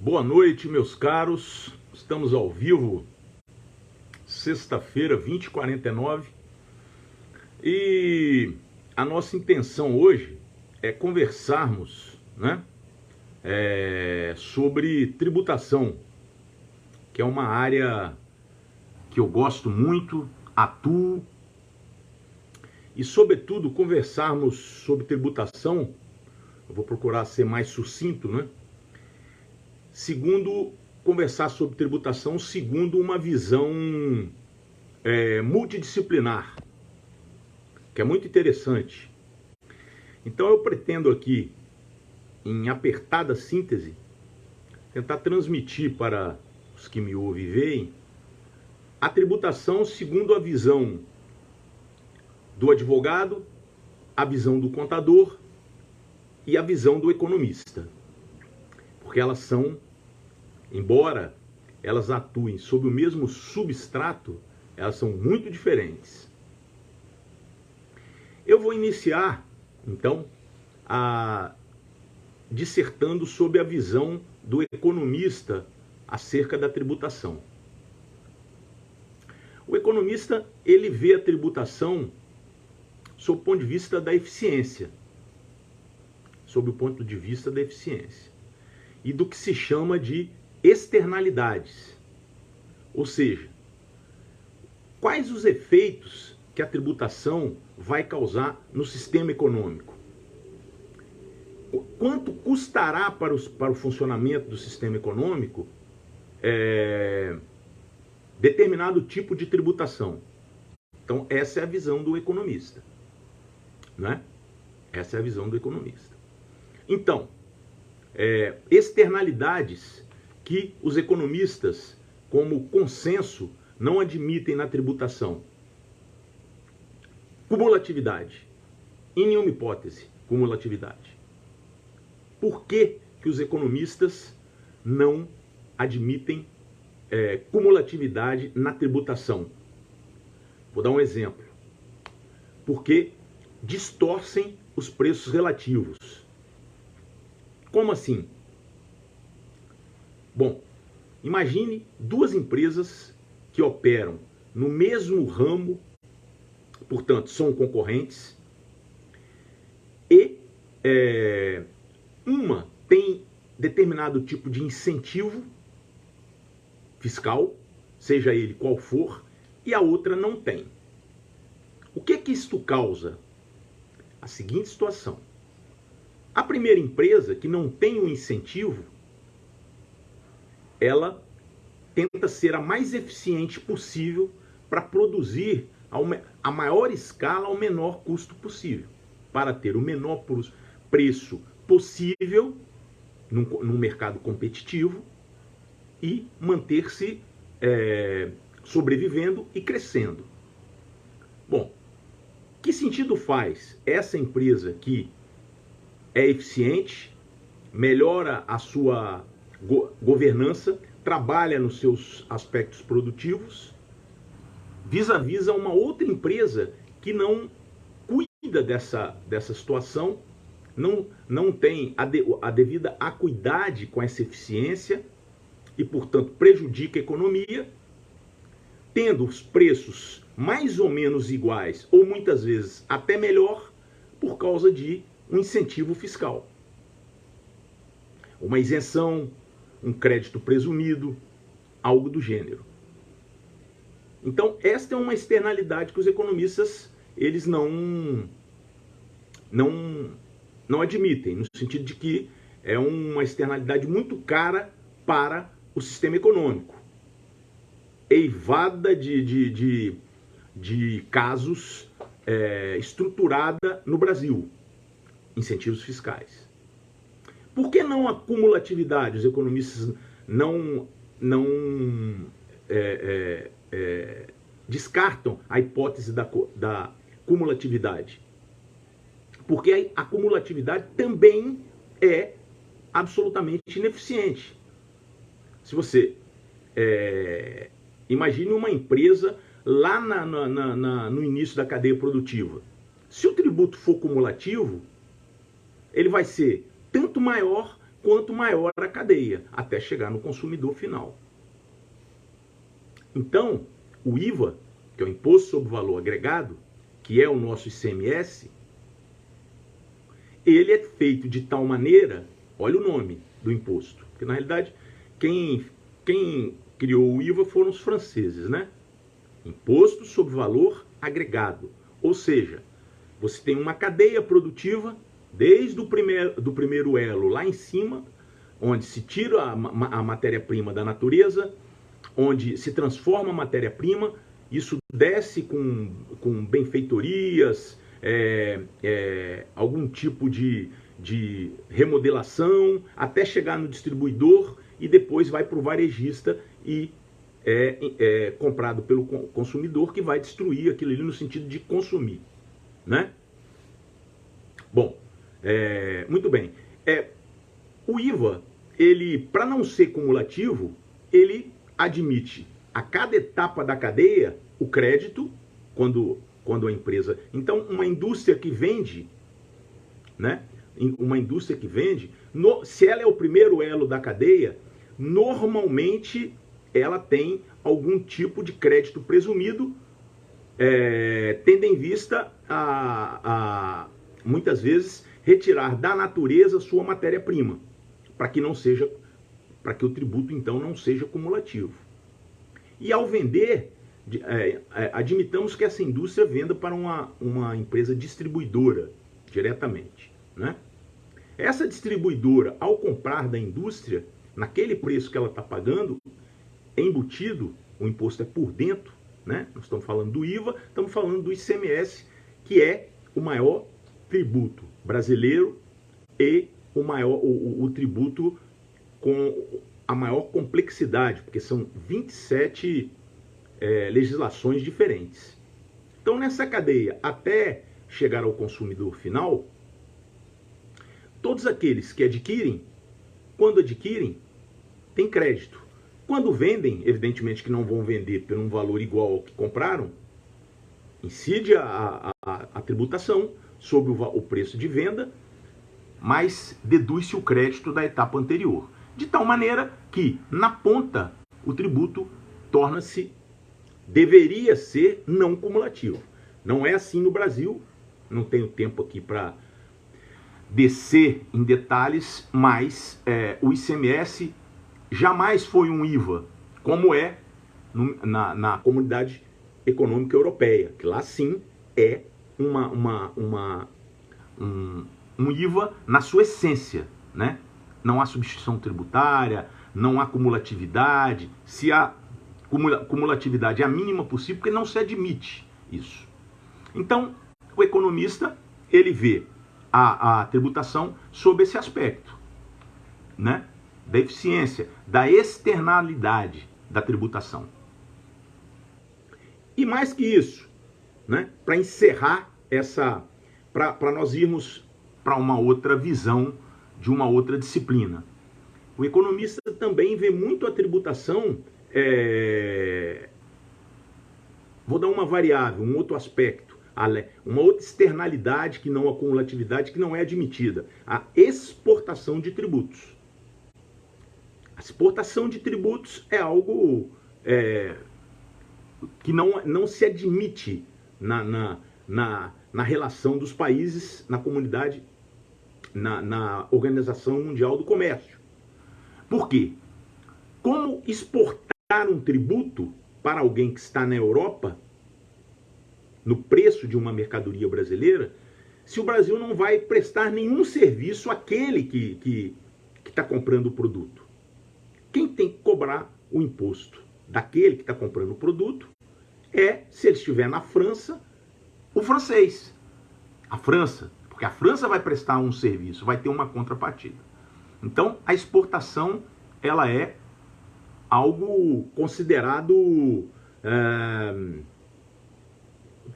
Boa noite, meus caros. Estamos ao vivo, sexta-feira, 20h49. E a nossa intenção hoje é conversarmos, sobre tributação, que é uma área que eu gosto muito, atuo. E, sobretudo, conversarmos sobre tributação, eu vou procurar ser mais sucinto, conversar sobre tributação segundo uma visão multidisciplinar, que é muito interessante. Então eu pretendo aqui, em apertada síntese, tentar transmitir para os que me ouvem e veem a tributação segundo a visão do advogado, a visão do contador e a visão do economista. Porque elas são, embora elas atuem sob o mesmo substrato, elas são muito diferentes. Eu vou iniciar, então, dissertando sobre a visão do economista acerca da tributação. O economista, ele vê a tributação sob o ponto de vista da eficiência. Sob o ponto de vista da eficiência. E do que se chama de externalidades. Ou seja, quais os efeitos que a tributação vai causar no sistema econômico? Quanto custará para o funcionamento do sistema econômico determinado tipo de tributação? Então, essa é a visão do economista. Essa é a visão do economista. Então, externalidades que os economistas, como consenso, não admitem na tributação. Cumulatividade. Em nenhuma hipótese, cumulatividade. Por que os economistas não admitem cumulatividade na tributação? Vou dar um exemplo. Porque distorcem os preços relativos. Como assim? Bom, imagine duas empresas que operam no mesmo ramo, portanto, são concorrentes, e uma tem determinado tipo de incentivo fiscal, seja ele qual for, e a outra não tem. O que isto causa? A seguinte situação. A primeira empresa, que não tem um incentivo, ela tenta ser a mais eficiente possível para produzir a maior escala ao menor custo possível, para ter o menor preço possível num mercado competitivo e manter-se sobrevivendo e crescendo. Bom, que sentido faz essa empresa que é eficiente, melhora a sua governança, trabalha nos seus aspectos produtivos, vis-à-vis a uma outra empresa que não cuida dessa situação, não tem a devida acuidade com essa eficiência e, portanto, prejudica a economia, tendo os preços mais ou menos iguais, ou muitas vezes até melhor, por causa de um incentivo fiscal. Uma isenção, um crédito presumido, algo do gênero. Então, esta é uma externalidade que os economistas eles não admitem, no sentido de que é uma externalidade muito cara para o sistema econômico, eivada de casos estruturada no Brasil, incentivos fiscais. Por que não a cumulatividade? Os economistas não descartam a hipótese da cumulatividade. Porque a cumulatividade também é absolutamente ineficiente. Se você imagine uma empresa lá no início da cadeia produtiva. Se o tributo for cumulativo, ele vai ser tanto maior quanto maior a cadeia, até chegar no consumidor final. Então, o IVA, que é o Imposto sobre o Valor Agregado, que é o nosso ICMS, ele é feito de tal maneira, olha o nome do imposto, porque na realidade quem criou o IVA foram os franceses, né? Imposto sobre Valor Agregado, ou seja, você tem uma cadeia produtiva desde o primeiro elo lá em cima, onde se tira a matéria-prima da natureza, onde se transforma a matéria-prima, isso desce com benfeitorias, algum tipo de remodelação, até chegar no distribuidor e depois vai para o varejista e é comprado pelo consumidor, que vai destruir aquilo ali no sentido de consumir, né? Bom, muito bem. O IVA, ele, para não ser cumulativo, ele admite a cada etapa da cadeia o crédito, quando a empresa... Então, uma indústria que vende, né? Uma indústria que vende, se ela é o primeiro elo da cadeia, normalmente ela tem algum tipo de crédito presumido, tendo em vista muitas vezes, retirar da natureza sua matéria-prima, para que o tributo, então, não seja cumulativo. E ao vender, admitamos que essa indústria venda para uma empresa distribuidora diretamente, né? Essa distribuidora, ao comprar da indústria, naquele preço que ela está pagando, embutido, o imposto é por dentro, né? Nós estamos falando do IVA, estamos falando do ICMS, que é o maior tributo brasileiro e o tributo com a maior complexidade, porque são 27 legislações diferentes. Então, nessa cadeia, até chegar ao consumidor final, todos aqueles que adquirem, quando adquirem, têm crédito. Quando vendem, evidentemente que não vão vender por um valor igual ao que compraram, incide a tributação sobre o preço de venda, mas deduz-se o crédito da etapa anterior. De tal maneira que, na ponta, o tributo deveria ser não cumulativo. Não é assim no Brasil, não tenho tempo aqui para descer em detalhes, mas o ICMS jamais foi um IVA, como é na Comunidade Econômica Europeia, que lá sim é um IVA na sua essência, né? Não há substituição tributária, não há cumulatividade. Se há cumulatividade é a mínima possível, porque não se admite isso. Então, o economista, ele vê a tributação sob esse aspecto, né? Da eficiência, da externalidade da tributação. E mais que isso, né? Para encerrar para nós irmos para uma outra visão de uma outra disciplina. O economista também vê muito a tributação, vou dar uma variável, um outro aspecto, uma outra externalidade que não a cumulatividade, que não é admitida, a exportação de tributos. A exportação de tributos é algo que não se admite na relação dos países, na comunidade, na Organização Mundial do Comércio. Por quê? Como exportar um tributo para alguém que está na Europa, no preço de uma mercadoria brasileira, se o Brasil não vai prestar nenhum serviço àquele que está comprando o produto? Quem tem que cobrar o imposto daquele que está comprando o produto se ele estiver na França, o francês. A França, porque a França vai prestar um serviço, vai ter uma contrapartida. Então, a exportação, ela é algo considerado,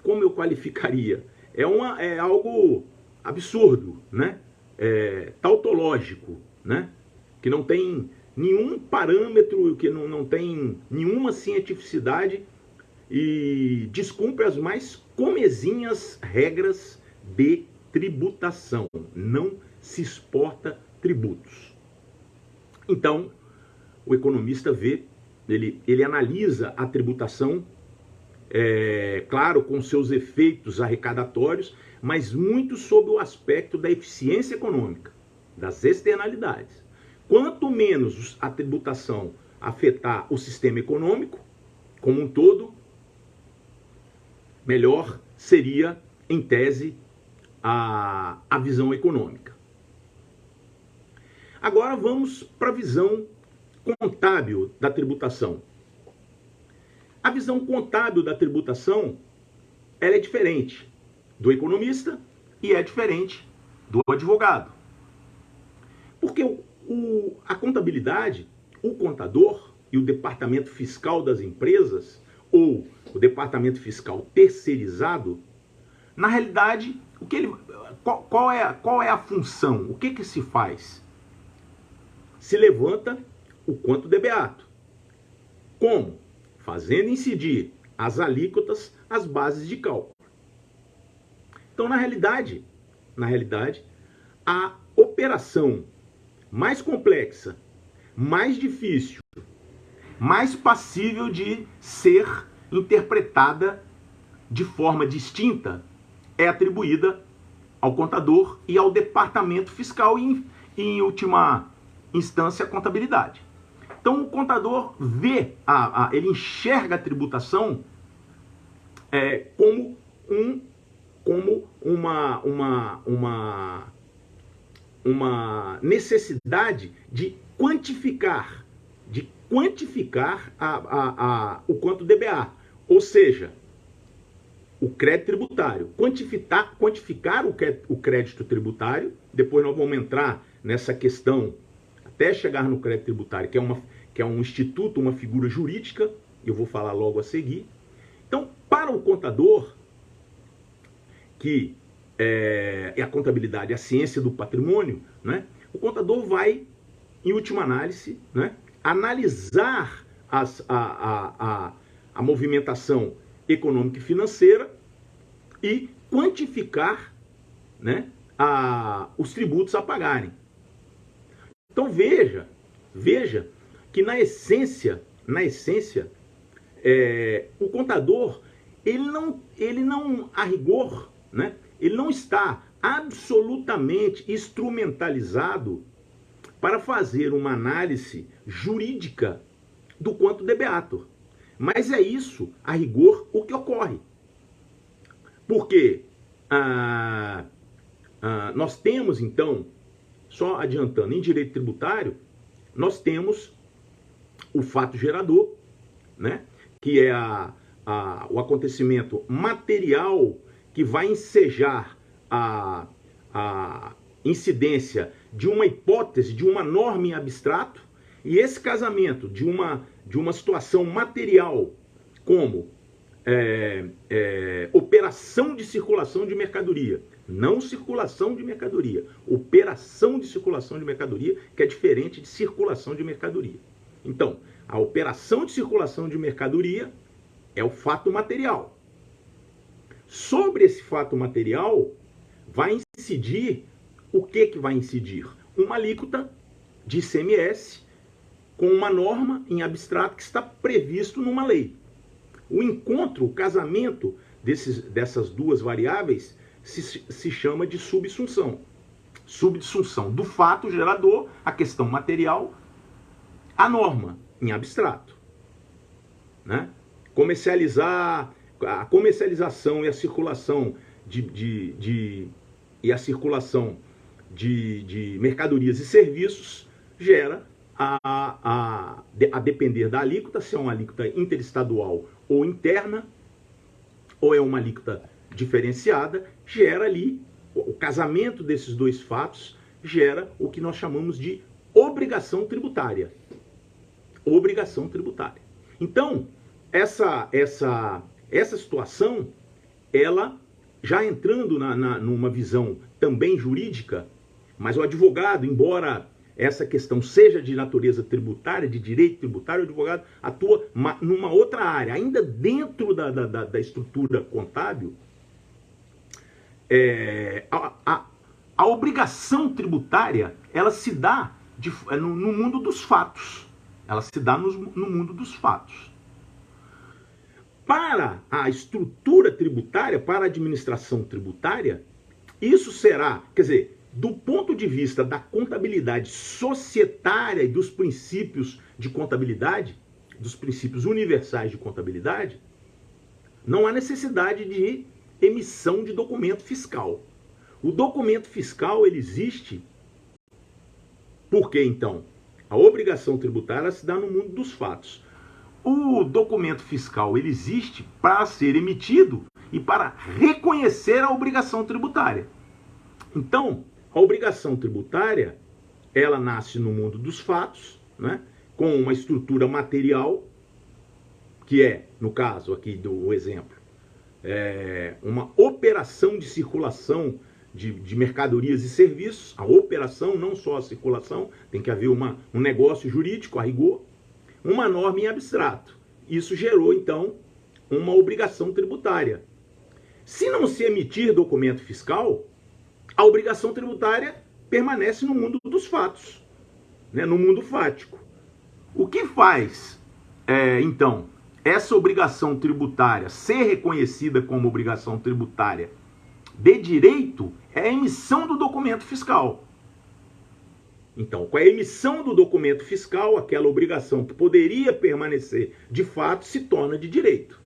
como eu qualificaria? É algo absurdo, né? Tautológico, né? Que não tem nenhum parâmetro, que não tem nenhuma cientificidade e descumpre as mais comezinhas regras de tributação. Não se exporta tributos. Então, o economista vê, ele analisa a tributação, claro, com seus efeitos arrecadatórios, mas muito sob o aspecto da eficiência econômica, das externalidades. Quanto menos a tributação afetar o sistema econômico como um todo, melhor seria, em tese, a visão econômica. Agora vamos para a visão contábil da tributação. A visão contábil da tributação, ela é diferente do economista e é diferente do advogado. Porque a contabilidade, o contador e o departamento fiscal das empresas, ou o departamento fiscal terceirizado, na realidade, qual é a função? O que se faz? Se levanta o quanto de beato. Como? Fazendo incidir as alíquotas, as bases de cálculo. Então, na realidade, a operação mais complexa, mais difícil, mais passível de ser interpretada de forma distinta é atribuída ao contador e ao departamento fiscal e, em última instância, a contabilidade. Então, o contador vê, ele enxerga a tributação como uma necessidade de quantificar o quanto DBA, ou seja, o crédito tributário, quantificar o crédito tributário. Depois nós vamos entrar nessa questão até chegar no crédito tributário, que é um instituto, uma figura jurídica, eu vou falar logo a seguir. Então, para o contador, que é a contabilidade, a ciência do patrimônio, né? O contador vai, em última análise, né, analisar a movimentação econômica e financeira e quantificar, né, os tributos a pagarem. Então veja que na essência, o contador, ele não a rigor, né, ele não está absolutamente instrumentalizado para fazer uma análise jurídica do quanto debeatur. Mas é isso, a rigor, o que ocorre. Porque nós temos, então, só adiantando, em direito tributário, nós temos o fato gerador, né, que é o acontecimento material que vai ensejar a incidência de uma hipótese, de uma norma em abstrato, e esse casamento de uma situação material, como operação de circulação de mercadoria, não circulação de mercadoria, operação de circulação de mercadoria, que é diferente de circulação de mercadoria. Então, a operação de circulação de mercadoria é o fato material. Sobre esse fato material, vai incidir, o que vai incidir? Uma alíquota de ICMS com uma norma em abstrato que está previsto numa lei. O encontro, o casamento dessas duas variáveis se chama de subsunção. Subsunção do fato gerador, a questão material, a norma em abstrato, né? A comercialização e a circulação de mercadorias e serviços gera, a depender da alíquota, se é uma alíquota interestadual ou interna, ou é uma alíquota diferenciada, gera ali, o casamento desses dois fatos gera o que nós chamamos de obrigação tributária. Obrigação tributária. Então, essa situação, ela já entrando numa visão também jurídica, mas o advogado, embora essa questão seja de natureza tributária, de direito tributário, o advogado atua numa outra área, ainda dentro da estrutura contábil. A obrigação tributária, ela se dá no mundo dos fatos. Ela se dá no mundo dos fatos. Para a estrutura tributária, para a administração tributária, isso será, quer dizer, do ponto de vista da contabilidade societária e dos princípios de contabilidade, dos princípios universais de contabilidade, não há necessidade de emissão de documento fiscal. O documento fiscal, ele existe porque, então, a obrigação tributária se dá no mundo dos fatos. O documento fiscal, ele existe para ser emitido e para reconhecer a obrigação tributária. Então, a obrigação tributária, ela nasce no mundo dos fatos, né, com uma estrutura material, que é, no caso aqui do exemplo, uma operação de circulação de mercadorias e serviços, a operação, não só a circulação, tem que haver um negócio jurídico, a rigor, uma norma em abstrato. Isso gerou, então, uma obrigação tributária. Se não se emitir documento fiscal, a obrigação tributária permanece no mundo dos fatos, né, no mundo fático. O que faz, então, essa obrigação tributária ser reconhecida como obrigação tributária de direito é a emissão do documento fiscal. Então, com a emissão do documento fiscal, aquela obrigação que poderia permanecer de fato se torna de direito.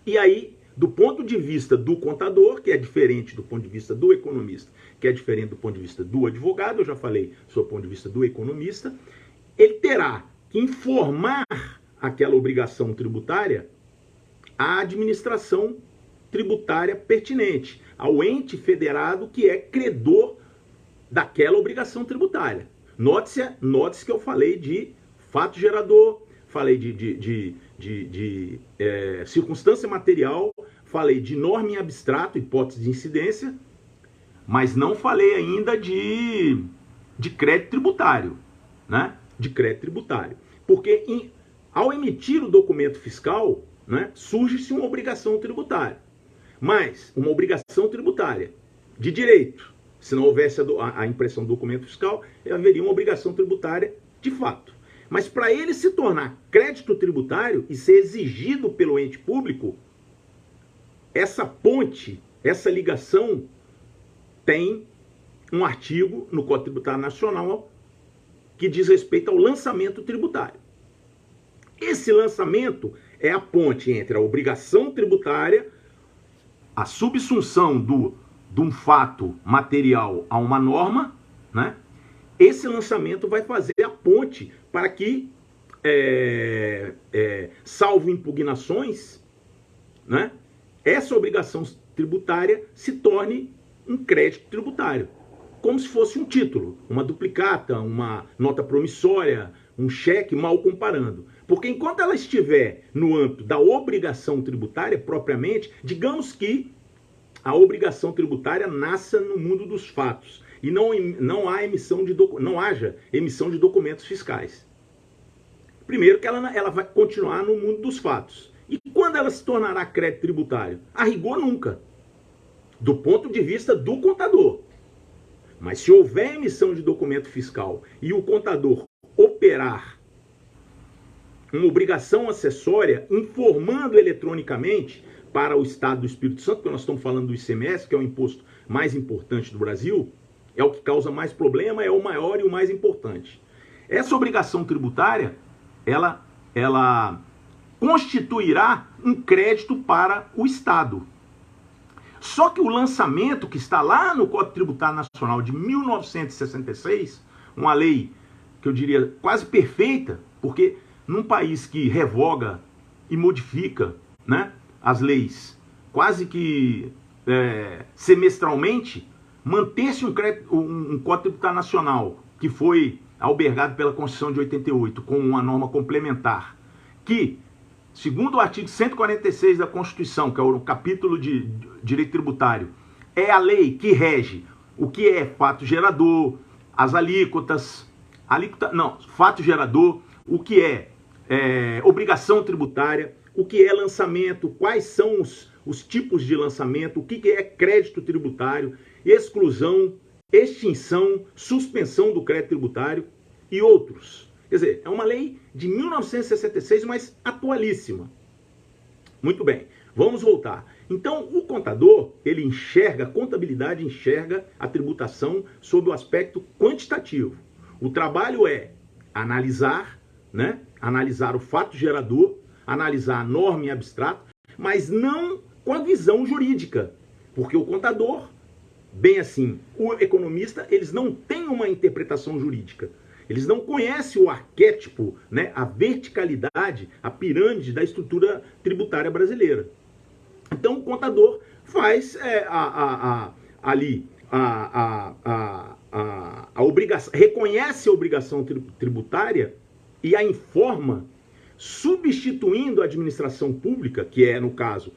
E aí, do ponto de vista do contador, que é diferente do ponto de vista do economista, que é diferente do ponto de vista do advogado, eu já falei sobre o ponto de vista do economista, ele terá que informar aquela obrigação tributária à administração tributária pertinente, ao ente federado que é credor daquela obrigação tributária. Note-se que eu falei de fato gerador, falei de circunstância material, falei de norma em abstrato, hipótese de incidência, mas não falei ainda de crédito tributário, né? De crédito tributário. Porque ao emitir o documento fiscal, né, surge-se uma obrigação tributária. Mas uma obrigação tributária de direito. Se não houvesse a impressão do documento fiscal, haveria uma obrigação tributária de fato. Mas para ele se tornar crédito tributário e ser exigido pelo ente público, essa ponte, essa ligação, tem um artigo no Código Tributário Nacional que diz respeito ao lançamento tributário. Esse lançamento é a ponte entre a obrigação tributária, a subsunção de um fato material a uma norma, né? Esse lançamento vai fazer a ponte para que, salvo impugnações, né, essa obrigação tributária se torne um crédito tributário, como se fosse um título, uma duplicata, uma nota promissória, um cheque, mal comparando. Porque enquanto ela estiver no âmbito da obrigação tributária propriamente, digamos que a obrigação tributária nasça no mundo dos fatos e não haja emissão de documentos fiscais. Primeiro que ela vai continuar no mundo dos fatos. E quando ela se tornará crédito tributário? A rigor nunca, do ponto de vista do contador. Mas se houver emissão de documento fiscal e o contador operar uma obrigação acessória informando eletronicamente para o Estado do Espírito Santo, porque nós estamos falando do ICMS, que é o imposto mais importante do Brasil, é o que causa mais problema, é o maior e o mais importante. Essa obrigação tributária, ela constituirá um crédito para o Estado. Só que o lançamento que está lá no Código Tributário Nacional de 1966, uma lei que eu diria quase perfeita, porque num país que revoga e modifica, né, as leis quase que semestralmente, manter-se um Código Tributário Nacional que foi albergado pela Constituição de 88 com uma norma complementar que, segundo o artigo 146 da Constituição, que é o capítulo de direito tributário, é a lei que rege o que é fato gerador, as fato gerador, o que é obrigação tributária, o que é lançamento, quais são os tipos de lançamento, o que é crédito tributário, exclusão, extinção, suspensão do crédito tributário e outros. Quer dizer, é uma lei de 1966, mas atualíssima. Muito bem, vamos voltar. Então, o contador, ele enxerga, a contabilidade enxerga a tributação sob o aspecto quantitativo. O trabalho é analisar, né? Analisar o fato gerador, analisar a norma em abstrato, mas não com a visão jurídica. Porque o contador, bem assim, o economista, eles não têm uma interpretação jurídica. Eles não conhecem o arquétipo, né, a verticalidade, a pirâmide da estrutura tributária brasileira. Então o contador faz ali a obrigação, reconhece a obrigação tributária e a informa, substituindo a administração pública, que é, no caso,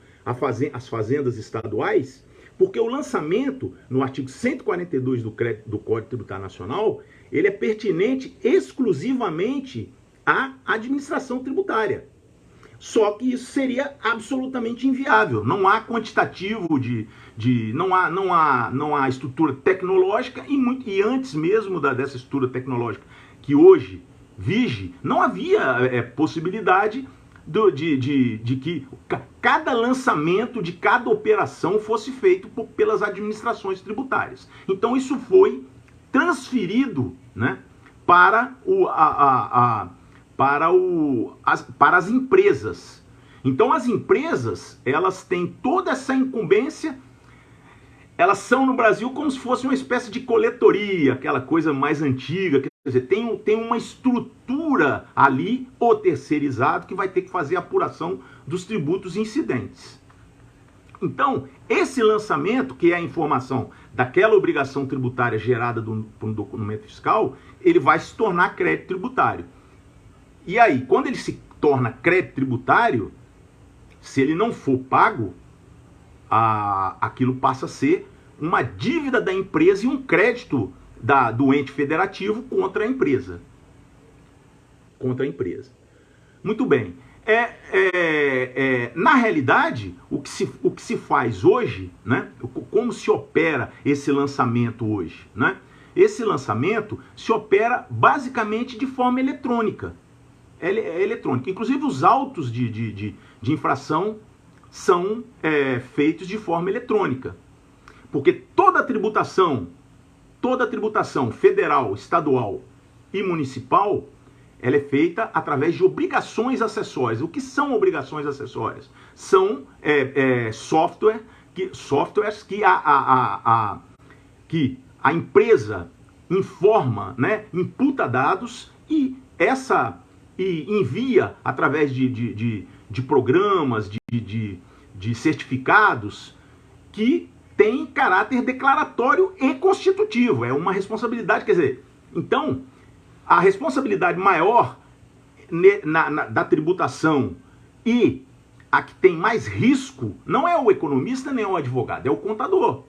as fazendas estaduais, porque o lançamento, no artigo 142 do Código Tributário Nacional, ele é pertinente exclusivamente à administração tributária. Só que isso seria absolutamente inviável. Não há quantitativo não há estrutura tecnológica e antes mesmo dessa estrutura tecnológica que hoje vige, não havia possibilidade de que cada lançamento de cada operação fosse feito pelas administrações tributárias. Então isso foi transferido, né, para as empresas. Então as empresas, elas têm toda essa incumbência, elas são no Brasil como se fosse uma espécie de coletoria, aquela coisa mais antiga, quer dizer, tem uma estrutura ali, o terceirizado, que vai ter que fazer a apuração dos tributos incidentes. Então, esse lançamento, que é a informação daquela obrigação tributária gerada por um documento fiscal, ele vai se tornar crédito tributário. E aí, quando ele se torna crédito tributário, se ele não for pago, aquilo passa a ser uma dívida da empresa e um crédito do ente federativo contra a empresa. Muito bem. Na realidade, o que se faz hoje, né? Como se opera esse lançamento hoje, né? Esse lançamento se opera basicamente de forma eletrônica. Eletrônica. Inclusive os autos de infração são feitos de forma eletrônica. Porque toda a tributação federal, estadual e municipal, ela é feita através de obrigações acessórias. O que são obrigações acessórias? São softwares que a empresa informa, né, imputa dados e envia através de programas, de certificados que tem caráter declaratório e constitutivo. É uma responsabilidade, quer dizer, então, a responsabilidade maior da tributação e a que tem mais risco não é o economista nem o advogado, é o contador.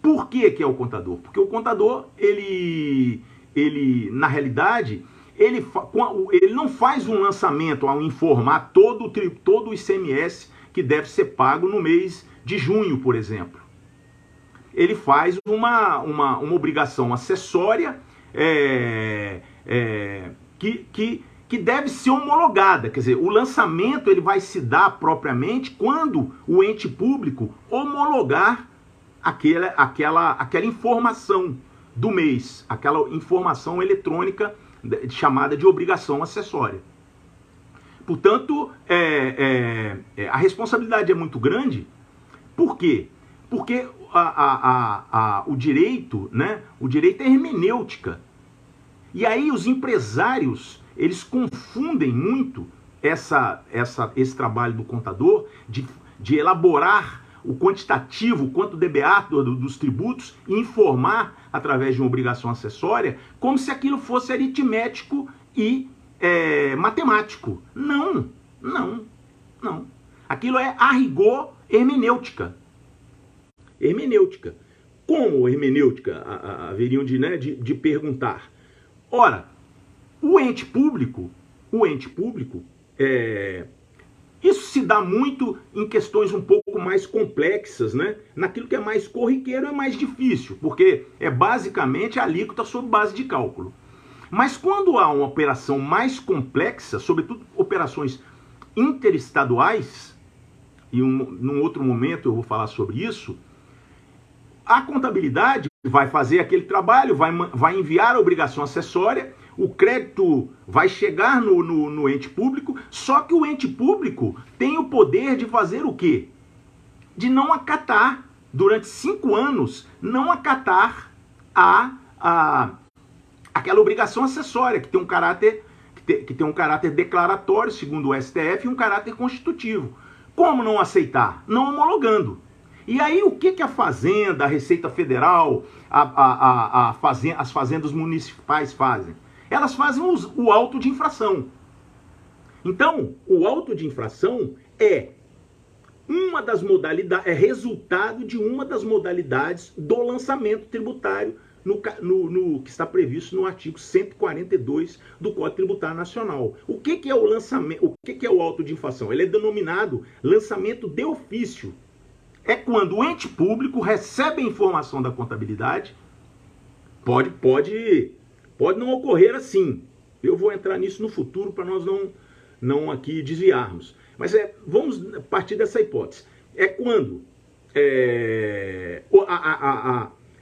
Por que é o contador? Porque o contador, ele na realidade, ele não faz um lançamento ao informar todo o ICMS que deve ser pago no mês de junho, por exemplo. Ele faz uma obrigação acessória que deve ser homologada. Quer dizer, o lançamento ele vai se dar propriamente quando o ente público homologar aquela informação do mês, aquela informação eletrônica chamada de obrigação acessória. Portanto, a responsabilidade é muito grande. Por quê? Porque o direito, né, o direito é hermenêutica. E aí os empresários, eles confundem muito esse trabalho do contador de elaborar o quantitativo, o quanto DBA dos tributos e informar através de uma obrigação acessória, como se aquilo fosse aritmético e matemático. Não. Aquilo é, a rigor, hermenêutica. Como hermenêutica, haveriam de perguntar. Ora, o ente público, isso se dá muito em questões um pouco mais complexas, né? Naquilo que é mais corriqueiro é mais difícil, porque é basicamente a alíquota sob base de cálculo. Mas quando há uma operação mais complexa, sobretudo operações interestaduais, e num outro momento eu vou falar sobre isso, a contabilidade vai fazer aquele trabalho, vai enviar a obrigação acessória, o crédito vai chegar no ente público, só que o ente público tem o poder de fazer o quê? De não acatar, durante 5 anos, não acatar aquela obrigação acessória, que tem um caráter declaratório, segundo o STF, e um caráter constitutivo. Como não aceitar? Não homologando. E aí o que a Fazenda, a Receita Federal, as fazendas municipais fazem? Elas fazem o auto de infração. Então, o auto de infração é uma das modalidades, é resultado de uma das modalidades do lançamento tributário que está previsto no artigo 142 do Código Tributário Nacional. O que é o lançamento? O que é o auto de infração? Ele é denominado lançamento de ofício. É quando o ente público recebe a informação da contabilidade. Pode não ocorrer assim. Eu vou entrar nisso no futuro para nós não aqui desviarmos. Mas vamos partir dessa hipótese. É quando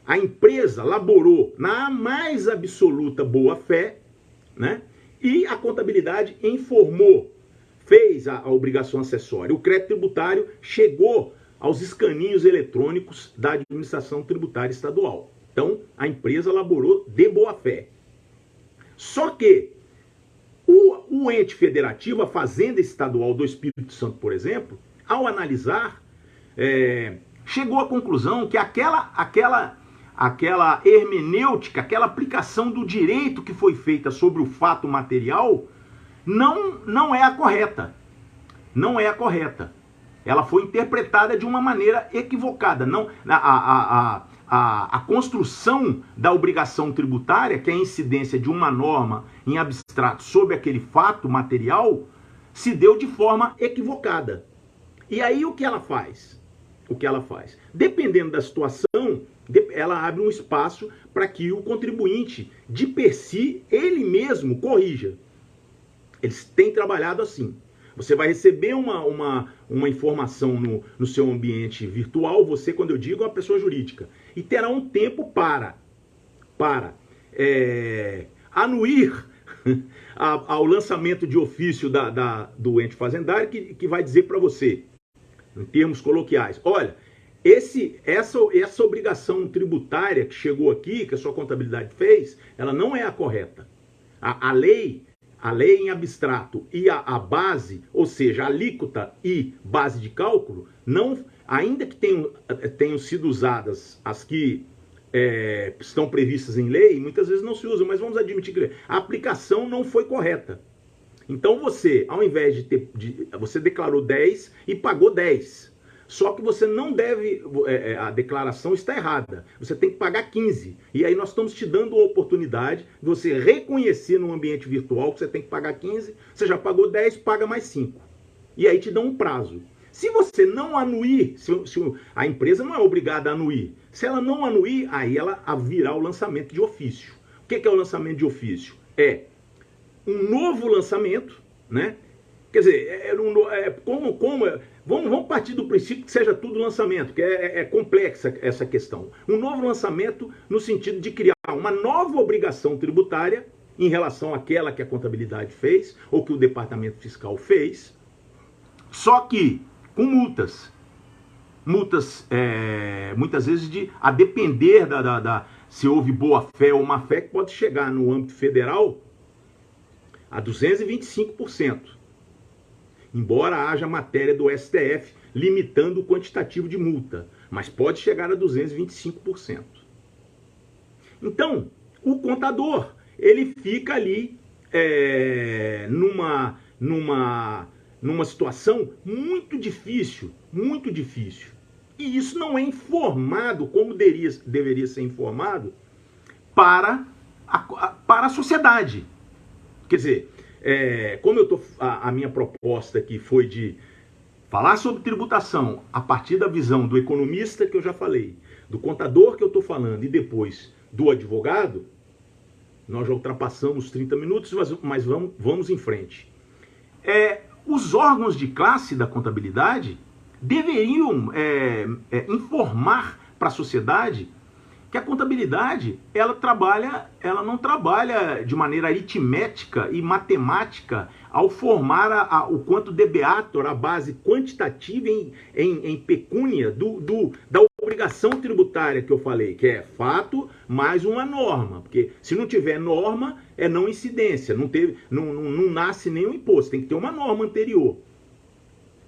a empresa laborou na mais absoluta boa-fé, né? E a contabilidade informou, fez a obrigação acessória. O crédito tributário chegou aos escaninhos eletrônicos da administração tributária estadual. Então, a empresa laborou de boa-fé. Só que o ente federativo, a Fazenda Estadual do Espírito Santo, por exemplo, ao analisar, chegou à conclusão que aquela hermenêutica, aquela aplicação do direito que foi feita sobre o fato material, não é a correta. Não é a correta. Ela foi interpretada de uma maneira equivocada. A construção da obrigação tributária, que é a incidência de uma norma em abstrato sobre aquele fato material, se deu de forma equivocada. E aí o que ela faz? Dependendo da situação, ela abre um espaço para que o contribuinte, de per si, ele mesmo corrija. Eles têm trabalhado assim. Você vai receber uma informação no seu ambiente virtual, você, quando eu digo, é uma pessoa jurídica, e terá um tempo para anuir ao lançamento de ofício do ente fazendário, que vai dizer para você, em termos coloquiais, olha, essa obrigação tributária que chegou aqui, que a sua contabilidade fez, ela não é a correta. A lei em abstrato e a base, ou seja, a alíquota e base de cálculo, ainda que tenham sido usadas as que estão previstas em lei, muitas vezes não se usam, mas vamos admitir que a aplicação não foi correta. Então você, ao invés você declarou 10 e pagou 10. Só que você não deve, a declaração está errada, você tem que pagar 15. E aí nós estamos te dando a oportunidade de você reconhecer no ambiente virtual que você tem que pagar 15, você já pagou 10, paga mais 5. E aí te dão um prazo. Se você não anuir, a empresa não é obrigada a anuir, se ela não anuir, aí ela virá o lançamento de ofício. O que é o lançamento de ofício? É um novo lançamento, né? Quer dizer, vamos partir do princípio que seja tudo lançamento, que é complexa essa questão. Um novo lançamento no sentido de criar uma nova obrigação tributária em relação àquela que a contabilidade fez ou que o departamento fiscal fez, só que com multas. Multas, muitas vezes, a depender se houve boa-fé ou má-fé, que pode chegar no âmbito federal a 225%. Embora haja matéria do STF limitando o quantitativo de multa, mas pode chegar a 225%. Então, o contador, ele fica ali numa situação muito difícil, muito difícil. E isso não é informado como deveria ser informado para a sociedade. Quer dizer, como a minha proposta aqui foi de Falar sobre tributação a partir da visão do economista que eu já falei, do contador que eu estou falando e depois do advogado, nós já ultrapassamos 30 minutos, mas vamos em frente. Os órgãos de classe da contabilidade deveriam informar para a sociedade que a contabilidade ela não trabalha de maneira aritmética e matemática ao formar o quanto debeatur, a base quantitativa em pecúnia da obrigação tributária que eu falei, que é fato mais uma norma, porque se não tiver norma é não incidência, não nasce nenhum imposto, tem que ter uma norma anterior.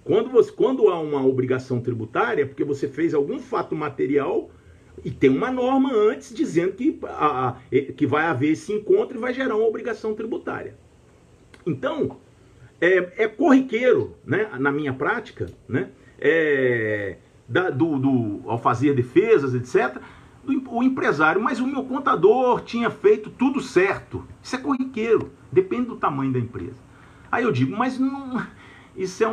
Quando há uma obrigação tributária, é porque você fez algum fato material e tem uma norma antes dizendo que vai haver esse encontro e vai gerar uma obrigação tributária. Então, é corriqueiro, né, na minha prática, né, ao fazer defesas, etc., o empresário, mas o meu contador tinha feito tudo certo. Isso é corriqueiro, depende do tamanho da empresa. Aí eu digo, mas não... Isso é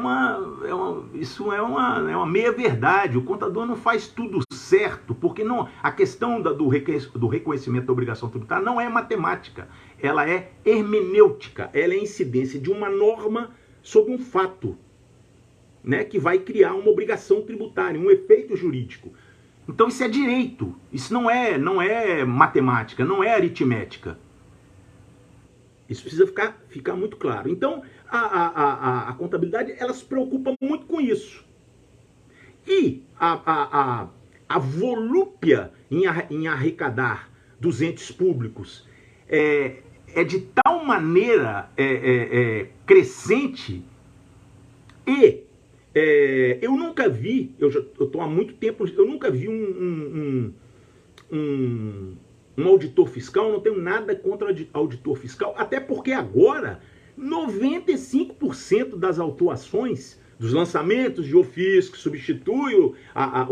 uma meia-verdade. O contador não faz tudo certo, porque não, a questão do reconhecimento da obrigação tributária não é matemática, ela é hermenêutica, ela é incidência de uma norma sobre um fato, né, que vai criar uma obrigação tributária, um efeito jurídico. Então isso é direito, isso não é matemática, não é aritmética. Isso precisa ficar muito claro. Então, a contabilidade, ela se preocupa muito com isso. E a volúpia em arrecadar dos entes públicos é de tal maneira crescente e eu nunca vi, eu estou há muito tempo, eu nunca vi um auditor fiscal, não tenho nada contra auditor fiscal, até porque agora 95% das autuações, dos lançamentos de ofício que substitui o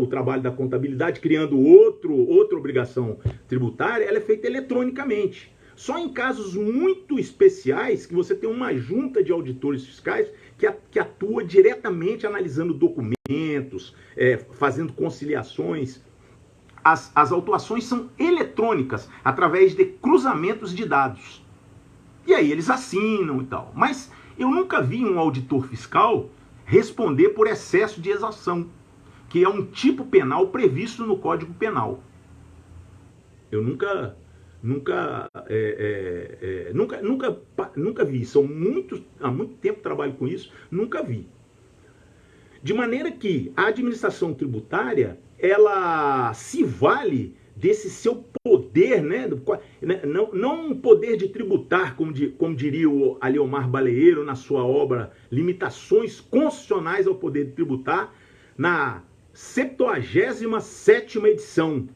trabalho da contabilidade, criando outra obrigação tributária, ela é feita eletronicamente. Só em casos muito especiais que você tem uma junta de auditores fiscais que atua diretamente analisando documentos, fazendo conciliações. As autuações são eletrônicas, através de cruzamentos de dados. E aí eles assinam e tal. Mas eu nunca vi um auditor fiscal responder por excesso de exação, que é um tipo penal previsto no Código Penal. Eu nunca vi. Há muito tempo trabalho com isso, nunca vi. De maneira que a administração tributária, ela se vale desse seu poder, né? Não um poder de tributar, como diria o Aliomar Baleiro na sua obra Limitações Constitucionais ao Poder de Tributar, na 77ª edição.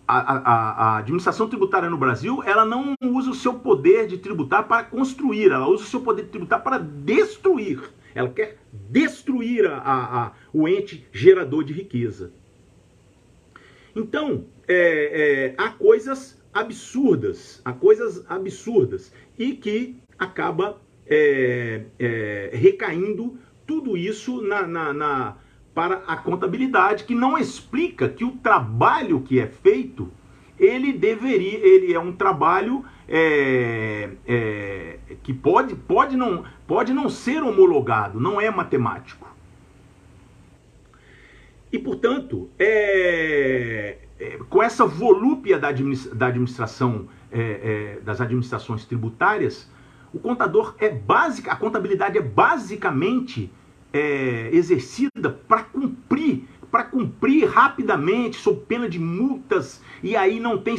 A administração tributária no Brasil, ela não usa o seu poder de tributar para construir, ela usa o seu poder de tributar para destruir. Ela quer destruir o ente gerador de riqueza. Então, há coisas absurdas e que acaba recaindo tudo isso para a contabilidade, que não explica que o trabalho que é feito, ele é um trabalho que pode não ser homologado, não é matemático. E, portanto, com essa volúpia da administração, das administrações tributárias, a contabilidade é basicamente exercida para cumprir rapidamente, sob pena de multas, e aí não tem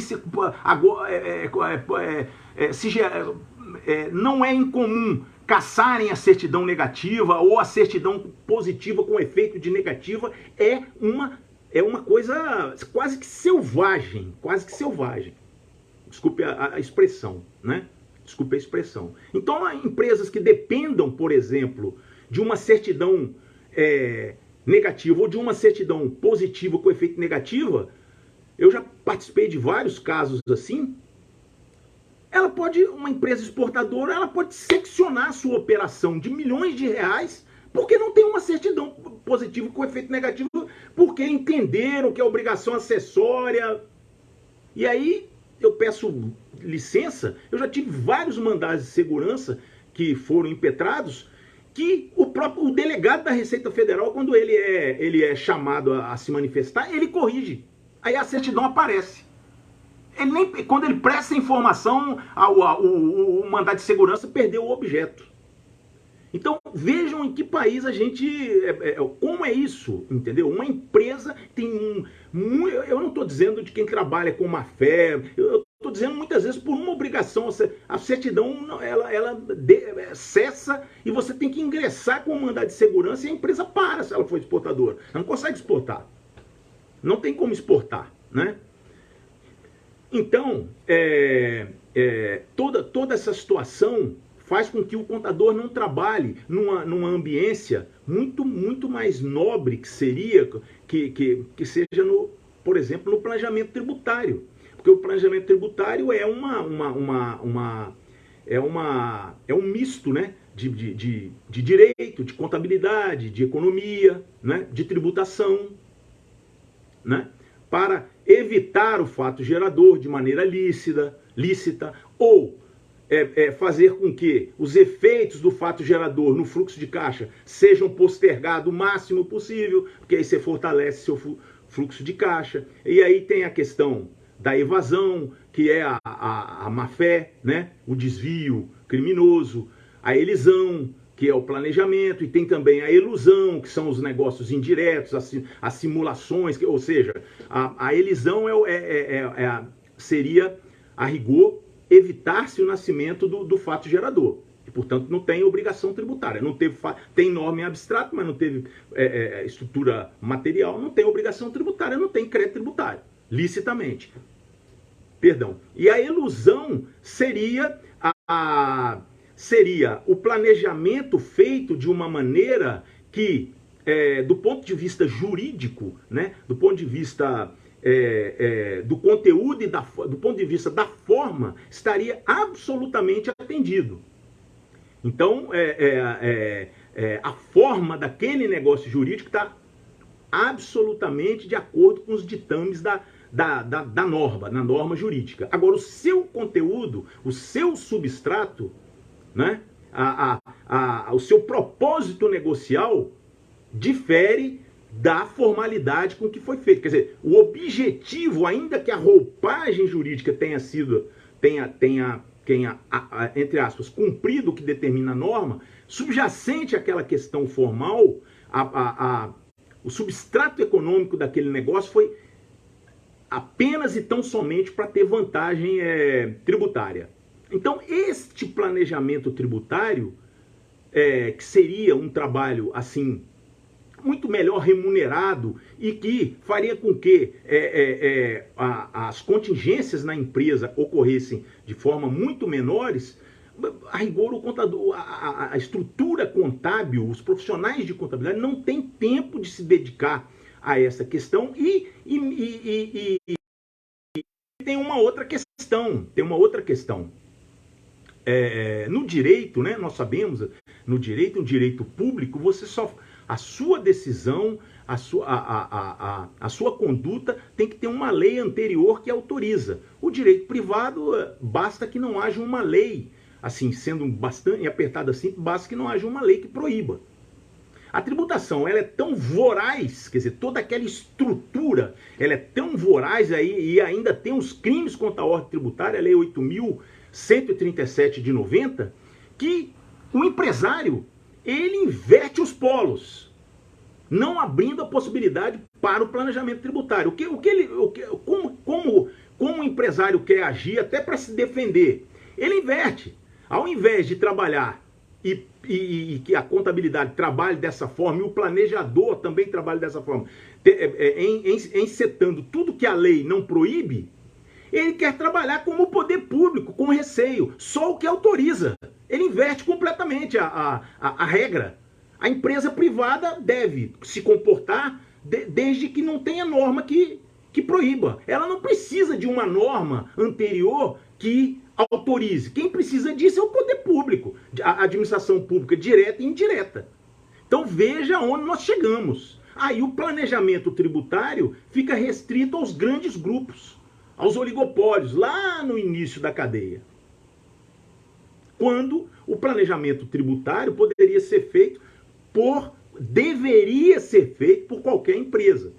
não é incomum caçarem a certidão negativa ou a certidão positiva com efeito de negativa. É uma coisa quase que selvagem. Desculpe a expressão, né? Desculpe a expressão. Então, há empresas que dependam, por exemplo, de uma certidão negativa ou de uma certidão positiva com efeito negativa. Eu já participei de vários casos assim. ela pode, uma empresa exportadora, ela pode seccionar a sua operação de milhões de reais porque não tem uma certidão positiva com efeito negativo, porque entenderam que é obrigação acessória. E aí eu peço licença, eu já tive vários mandados de segurança que foram impetrados, que o delegado da Receita Federal, quando ele é chamado a se manifestar, ele corrige. Aí a certidão aparece. Quando ele presta informação, o mandado de segurança perdeu o objeto. Então vejam em que país a gente, como é isso, entendeu? Uma empresa tem eu não estou dizendo de quem trabalha com má fé, eu estou dizendo muitas vezes por uma obrigação, a certidão ela cessa e você tem que ingressar com o mandado de segurança e a empresa para se ela for exportadora, ela não consegue exportar, não tem como exportar, né? Então, toda essa situação faz com que o contador não trabalhe numa ambiência muito mais nobre que seria, que seja, por exemplo, no planejamento tributário. Porque o planejamento tributário é um misto, né, de direito, de contabilidade, de economia, né, de tributação, né, para evitar o fato gerador de maneira lícita ou fazer com que os efeitos do fato gerador no fluxo de caixa sejam postergados o máximo possível, porque aí você fortalece seu fluxo de caixa. E aí tem a questão da evasão, que é a má-fé, né? O desvio criminoso, a elisão, que é o planejamento, e tem também a elusão, que são os negócios indiretos, as simulações, ou seja, a elisão seria, a rigor, evitar-se o nascimento do fato gerador. E, portanto, não tem obrigação tributária. Não teve, tem norma em abstrato, mas não teve estrutura material, não tem obrigação tributária, não tem crédito tributário, licitamente. Perdão. E a elusão seria o planejamento feito de uma maneira que, do ponto de vista jurídico, né, do ponto de vista do conteúdo e do ponto de vista da forma, estaria absolutamente atendido. Então, a forma daquele negócio jurídico está absolutamente de acordo com os ditames da norma jurídica. Agora, o seu conteúdo, o seu substrato, né, o seu propósito negocial difere da formalidade com que foi feito. Quer dizer, o objetivo, ainda que a roupagem jurídica tenha, entre aspas, cumprido o que determina a norma, subjacente àquela questão formal, o substrato econômico daquele negócio foi apenas e tão somente para ter vantagem tributária. Então, este planejamento tributário, que seria um trabalho assim muito melhor remunerado e que faria com que as contingências na empresa ocorressem de forma muito menores, a rigor o contador, a estrutura contábil, os profissionais de contabilidade não têm tempo de se dedicar a essa questão e tem uma outra questão, no direito, né, nós sabemos, no direito público, a sua decisão, a sua conduta tem que ter uma lei anterior que autoriza. O direito privado, basta que não haja uma lei, assim, sendo bastante apertada assim, basta que não haja uma lei que proíba. A tributação, ela é tão voraz, quer dizer, toda aquela estrutura, ela é tão voraz aí, e ainda tem os crimes contra a ordem tributária, a lei 8.137 de 90, que o empresário, ele inverte os polos, não abrindo a possibilidade para o planejamento tributário. Como o empresário quer agir, até para se defender, ele inverte. Ao invés de trabalhar e que a contabilidade trabalhe dessa forma, e o planejador também trabalhe dessa forma, encetando tudo que a lei não proíbe, ele quer trabalhar como o poder público, com receio, só o que autoriza. Ele inverte completamente a regra. A empresa privada deve se comportar desde que não tenha norma que que proíba. Ela não precisa de uma norma anterior que autorize. Quem precisa disso é o poder público, a administração pública direta e indireta. Então veja onde nós chegamos. Aí o planejamento tributário fica restrito aos grandes grupos, aos oligopólios, lá no início da cadeia. Quando o planejamento tributário poderia ser feito deveria ser feito por qualquer empresa.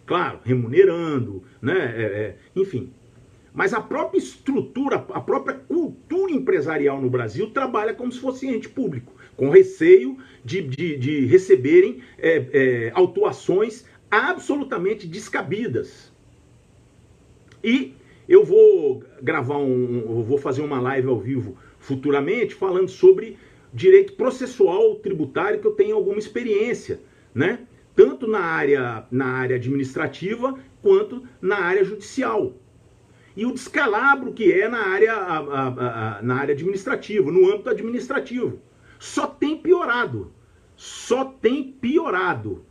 Claro, remunerando, né? Enfim. Mas a própria estrutura, a própria cultura empresarial no Brasil trabalha como se fosse ente público, com receio de receberem autuações absolutamente descabidas. E eu vou vou fazer uma live ao vivo futuramente falando sobre direito processual tributário, que eu tenho alguma experiência, né? Tanto na área administrativa quanto na área judicial. E o descalabro que é na área administrativa, no âmbito administrativo. Só tem piorado. Só tem piorado.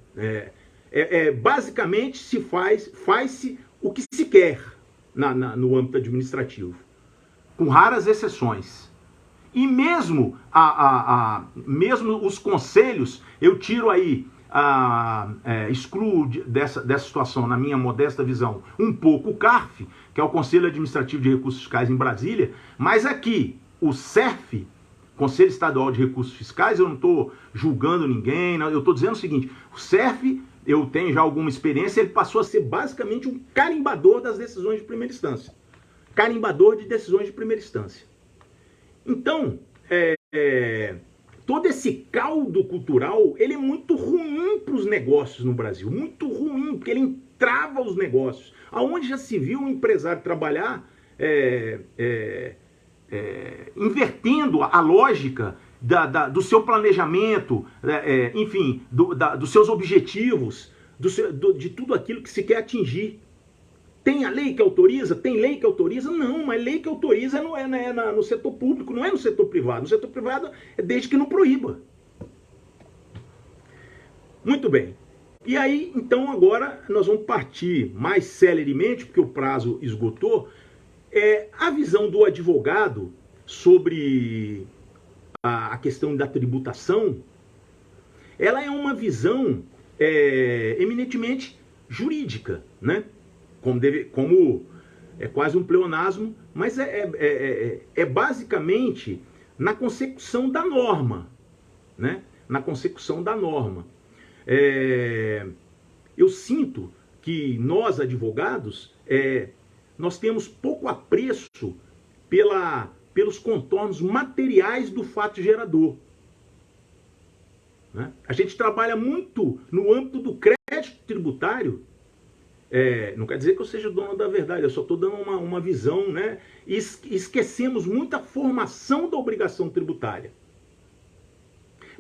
Basicamente faz-se o que se quer no âmbito administrativo, com raras exceções. E mesmo, mesmo os conselhos, eu tiro aí, excluo dessa situação, na minha modesta visão, um pouco o CARF, que é o Conselho Administrativo de Recursos Fiscais em Brasília, mas aqui, o CERF, Conselho Estadual de Recursos Fiscais, eu não estou julgando ninguém, não, eu estou dizendo o seguinte, o CERF, eu tenho já alguma experiência, ele passou a ser basicamente um carimbador das decisões de primeira instância. Carimbador de decisões de primeira instância. Então, todo esse caldo cultural, ele é muito ruim para os negócios no Brasil, muito ruim, porque ele entrava os negócios. Aonde já se viu um empresário trabalhar invertendo a lógica do seu planejamento, enfim, dos seus objetivos, de tudo aquilo que se quer atingir. Tem a lei que autoriza? Tem lei que autoriza? Não, mas lei que autoriza não é no setor público, não é no setor privado. No setor privado é desde que não proíba. Muito bem. E aí, então, agora nós vamos partir mais celeremente, porque o prazo esgotou, a visão do advogado sobre a questão da tributação. Ela é uma visão eminentemente jurídica, né? Como é quase um pleonasmo, mas é basicamente na consecução da norma, né? Na consecução da norma. Eu sinto que nós, advogados, nós temos pouco apreço pelos contornos materiais do fato gerador. Né? A gente trabalha muito no âmbito do crédito tributário. Não quer dizer que eu seja dono da verdade, eu só estou dando uma visão, né? E esquecemos muito a formação da obrigação tributária.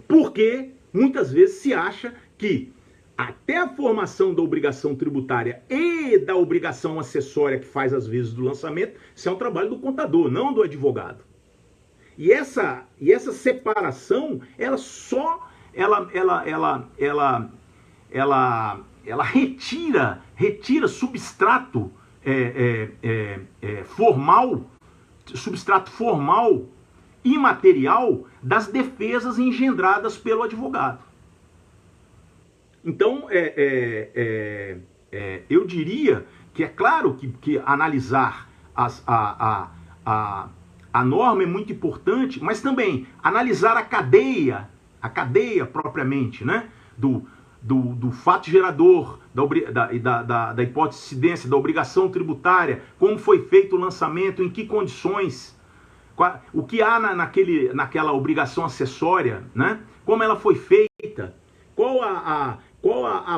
Porque muitas vezes se acha que até a formação da obrigação tributária e da obrigação acessória que faz às vezes do lançamento, isso é um trabalho do contador, não do advogado. E essa separação, ela retira substrato formal e material das defesas engendradas pelo advogado. Então, eu diria que é claro que analisar a norma é muito importante, mas também analisar a cadeia propriamente, né? Do fato gerador, da hipótese de incidência, da obrigação tributária, como foi feito o lançamento, em que condições, o que há naquela obrigação acessória, né? Como ela foi feita, qual a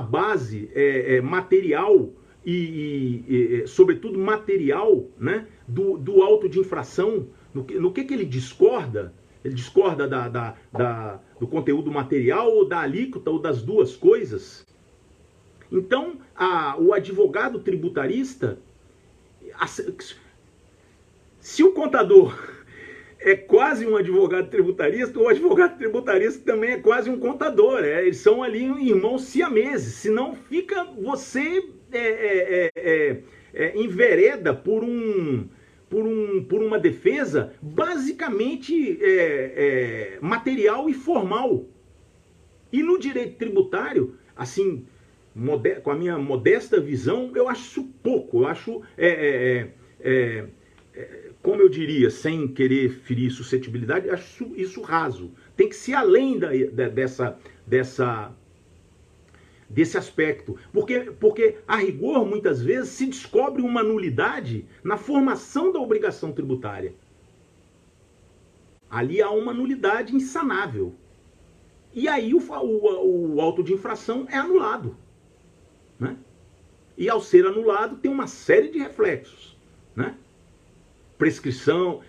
base material e sobretudo material, né? do auto de infração, no que ele discorda. Ele discorda do conteúdo material, ou da alíquota, ou das duas coisas. Então, o advogado tributarista, se o contador é quase um advogado tributarista, o advogado tributarista também é quase um contador. Eles são ali irmãos siameses, senão fica você envereda por uma defesa basicamente material e formal. E no direito tributário, assim, com a minha modesta visão, eu acho isso pouco. Eu acho, como eu diria, sem querer ferir suscetibilidade, eu acho isso raso. Tem que ser além desse aspecto. Porque, a rigor, muitas vezes, se descobre uma nulidade na formação da obrigação tributária. Ali há uma nulidade insanável. E aí o auto de infração é anulado. Né? E ao ser anulado tem uma série de reflexos. Né? Prescrição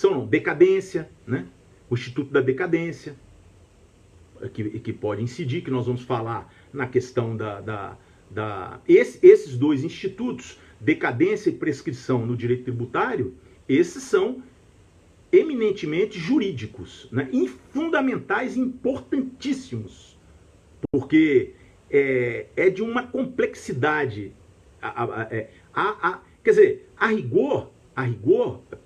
não, decadência, né? O Instituto da Decadência, que pode incidir, que nós vamos falar na questão esses dois institutos, decadência e prescrição no direito tributário, esses são eminentemente jurídicos, né? Fundamentais e importantíssimos, porque é de uma complexidade, quer dizer, a rigor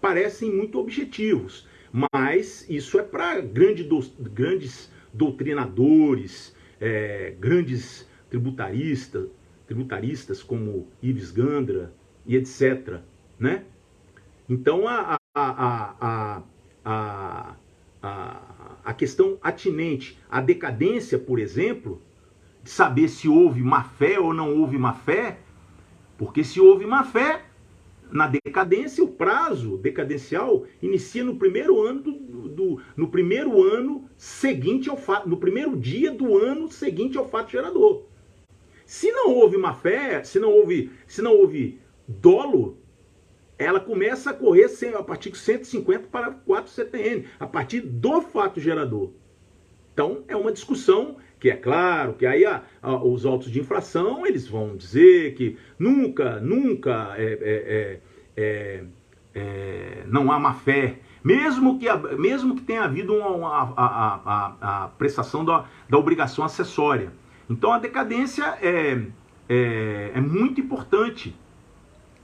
parecem muito objetivos, mas isso é para grandes doutrinadores, grandes tributaristas como Ives Gandra e etc. Né? Então a questão atinente à decadência, por exemplo, de saber se houve má-fé ou não houve má-fé, porque se houve má-fé, na decadência, o prazo decadencial inicia no primeiro ano seguinte ao fato, no primeiro dia do ano seguinte ao fato gerador. Se não houve má-fé, se não houve dolo, ela começa a correr a partir de 150 para 4 CTN, a partir do fato gerador. Então, é uma discussão que é claro que aí os autos de infração, eles vão dizer que nunca não há má-fé, mesmo que tenha havido a prestação da obrigação acessória. Então, a decadência é muito importante.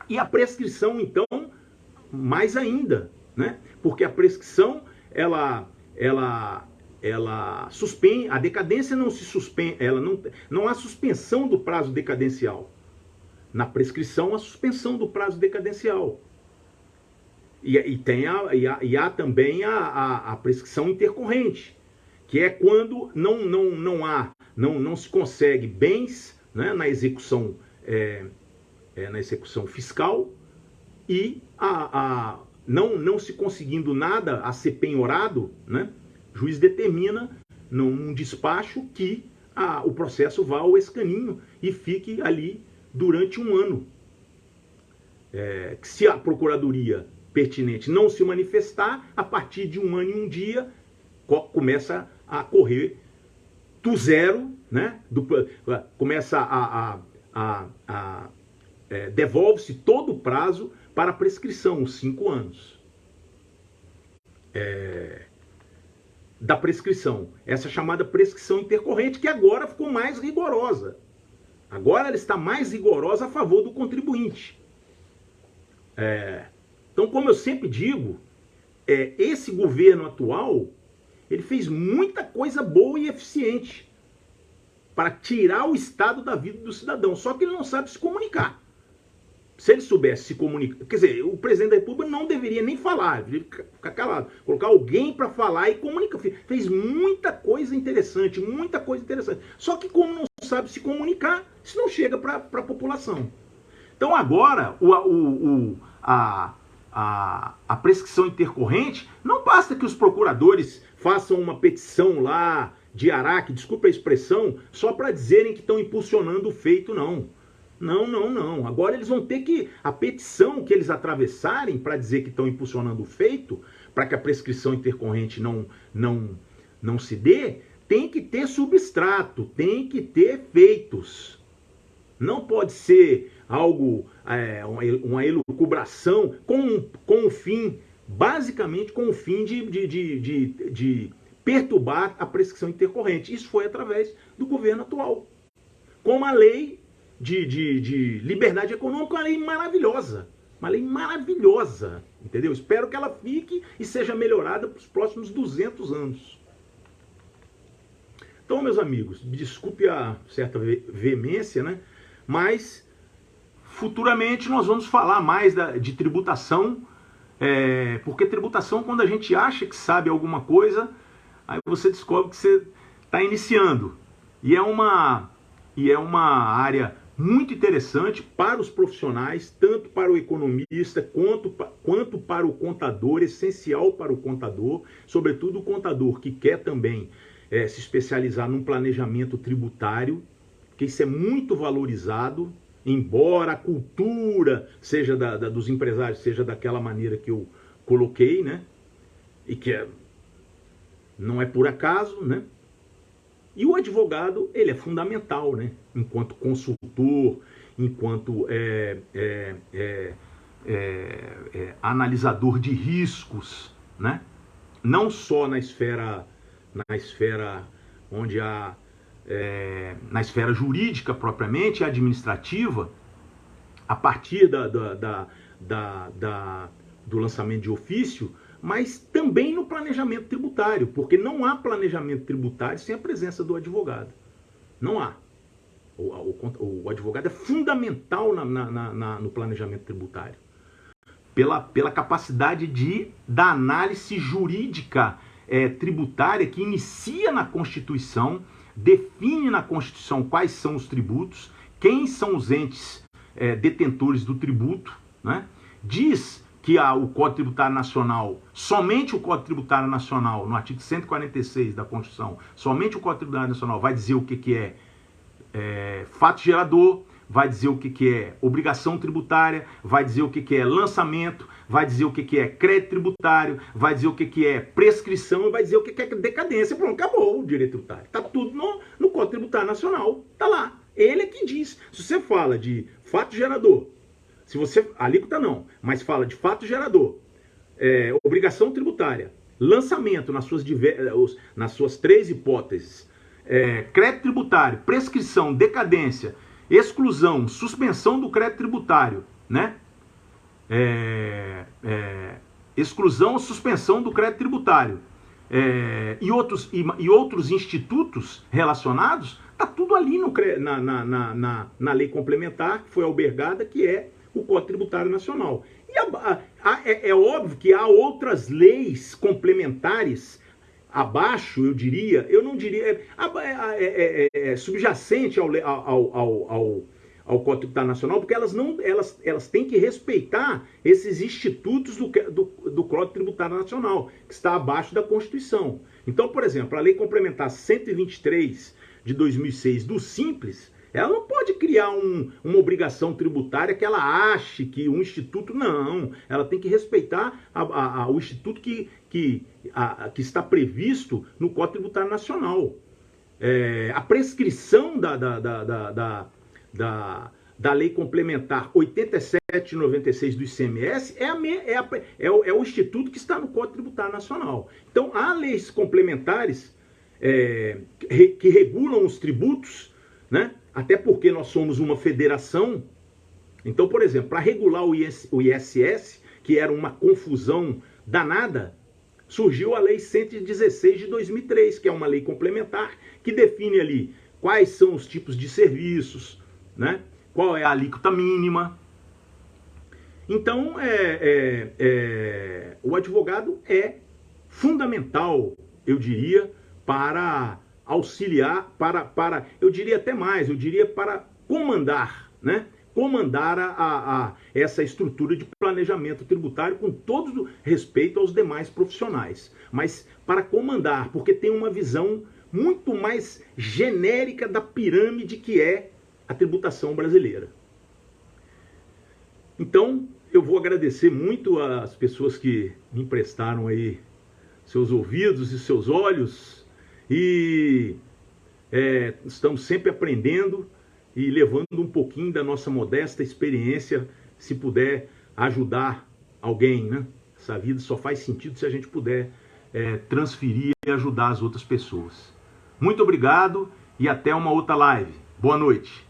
E a prescrição, então, mais ainda, né? Porque a prescrição, ela suspende, a decadência não se suspende, não há suspensão do prazo decadencial. Na prescrição, a suspensão do prazo decadencial. E há também a prescrição intercorrente, que é quando não se consegue bens, né, na execução fiscal, e não se conseguindo nada a ser penhorado, né, o juiz determina num despacho que o processo vá ao escaninho e fique ali durante um ano. Se a procuradoria pertinente não se manifestar, a partir de um ano e um dia começa a correr do zero, né? Devolve-se todo o prazo para a prescrição, os 5 anos. Da prescrição. Essa chamada prescrição intercorrente, que agora ficou mais rigorosa. Agora ela está mais rigorosa a favor do contribuinte. Então, como eu sempre digo, esse governo atual, ele fez muita coisa boa e eficiente para tirar o estado da vida do cidadão. Só que ele não sabe se comunicar. Se ele soubesse se comunicar, quer dizer, o presidente da República não deveria nem falar, deveria ficar calado, colocar alguém para falar e comunicar. Fez muita coisa interessante, Só que como não sabe se comunicar, isso não chega para a população. Então agora, a prescrição intercorrente, não basta que os procuradores façam uma petição lá de araque, desculpa a expressão, só para dizerem que estão impulsionando o feito, não. Não. Agora eles vão ter que, a petição que eles atravessarem para dizer que estão impulsionando o feito, para que a prescrição intercorrente não se dê, tem que ter substrato, tem que ter feitos. Não pode ser algo, uma elucubração com o fim, basicamente com o fim de perturbar a prescrição intercorrente. Isso foi através do governo atual. Como a lei de liberdade econômica, uma lei maravilhosa. Uma lei maravilhosa, entendeu? Espero que ela fique e seja melhorada para os próximos 200 anos. Então, meus amigos, desculpe a certa veemência, né? Mas futuramente nós vamos falar mais de tributação, porque tributação, quando a gente acha que sabe alguma coisa, aí você descobre que você está iniciando. E é uma área muito interessante para os profissionais, tanto para o economista quanto para o contador, essencial para o contador, sobretudo o contador que quer também se especializar num planejamento tributário, que isso é muito valorizado, embora a cultura seja dos empresários, seja daquela maneira que eu coloquei, né? E que não é por acaso, né? E o advogado, ele é fundamental, né? Enquanto consultor, enquanto analisador de riscos, né? Não só na esfera onde na esfera jurídica propriamente, administrativa, a partir do lançamento de ofício, mas também no planejamento tributário, porque não há planejamento tributário sem a presença do advogado. Não há. O advogado é fundamental no planejamento tributário. Pela capacidade da análise jurídica tributária que inicia na Constituição, define na Constituição quais são os tributos, quem são os entes detentores do tributo, né? Diz que o Código Tributário Nacional, somente o Código Tributário Nacional, no artigo 146 da Constituição, somente o Código Tributário Nacional vai dizer o que é fato gerador, vai dizer o que é obrigação tributária, vai dizer o que é lançamento, vai dizer o que é crédito tributário, vai dizer o que é prescrição, vai dizer o que é decadência. Pronto, acabou o direito tributário. Está tudo no Código Tributário Nacional. Está lá. Ele é que diz. Se você fala de fato gerador, se você, alíquota não, mas fala de fato gerador, obrigação tributária, lançamento nas suas três hipóteses, crédito tributário, prescrição, decadência, exclusão, suspensão do crédito tributário, né? Exclusão ou suspensão do crédito tributário e outros institutos relacionados, está tudo ali na lei complementar que foi albergada, que é o Código Tributário Nacional. E é óbvio que há outras leis complementares abaixo, eu não diria, subjacente ao Código Tributário Nacional, porque elas têm que respeitar esses institutos do Código Tributário Nacional, que está abaixo da Constituição. Então, por exemplo, a Lei Complementar 123 de 2006 do Simples, ela não pode criar uma obrigação tributária que ela ache que um instituto... Não, ela tem que respeitar o instituto que está previsto no Código Tributário Nacional. A prescrição da Lei Complementar 87/96 do ICMS é o instituto que está no Código Tributário Nacional. Então, há leis complementares que regulam os tributos, né? Até porque nós somos uma federação. Então, por exemplo, para regular o ISS, que era uma confusão danada, surgiu a Lei 116 de 2003, que é uma lei complementar que define ali quais são os tipos de serviços, né? Qual é a alíquota mínima. Então, o advogado é fundamental, eu diria, para auxiliar, eu diria até mais, para comandar, né? Comandar essa estrutura de planejamento tributário com todo respeito aos demais profissionais. Mas para comandar, porque tem uma visão muito mais genérica da pirâmide que é a tributação brasileira. Então, eu vou agradecer muito às pessoas que me emprestaram aí seus ouvidos e seus olhos, e estamos sempre aprendendo e levando um pouquinho da nossa modesta experiência, se puder ajudar alguém, né? Essa vida só faz sentido se a gente puder transferir e ajudar as outras pessoas. Muito obrigado e até uma outra live. Boa noite.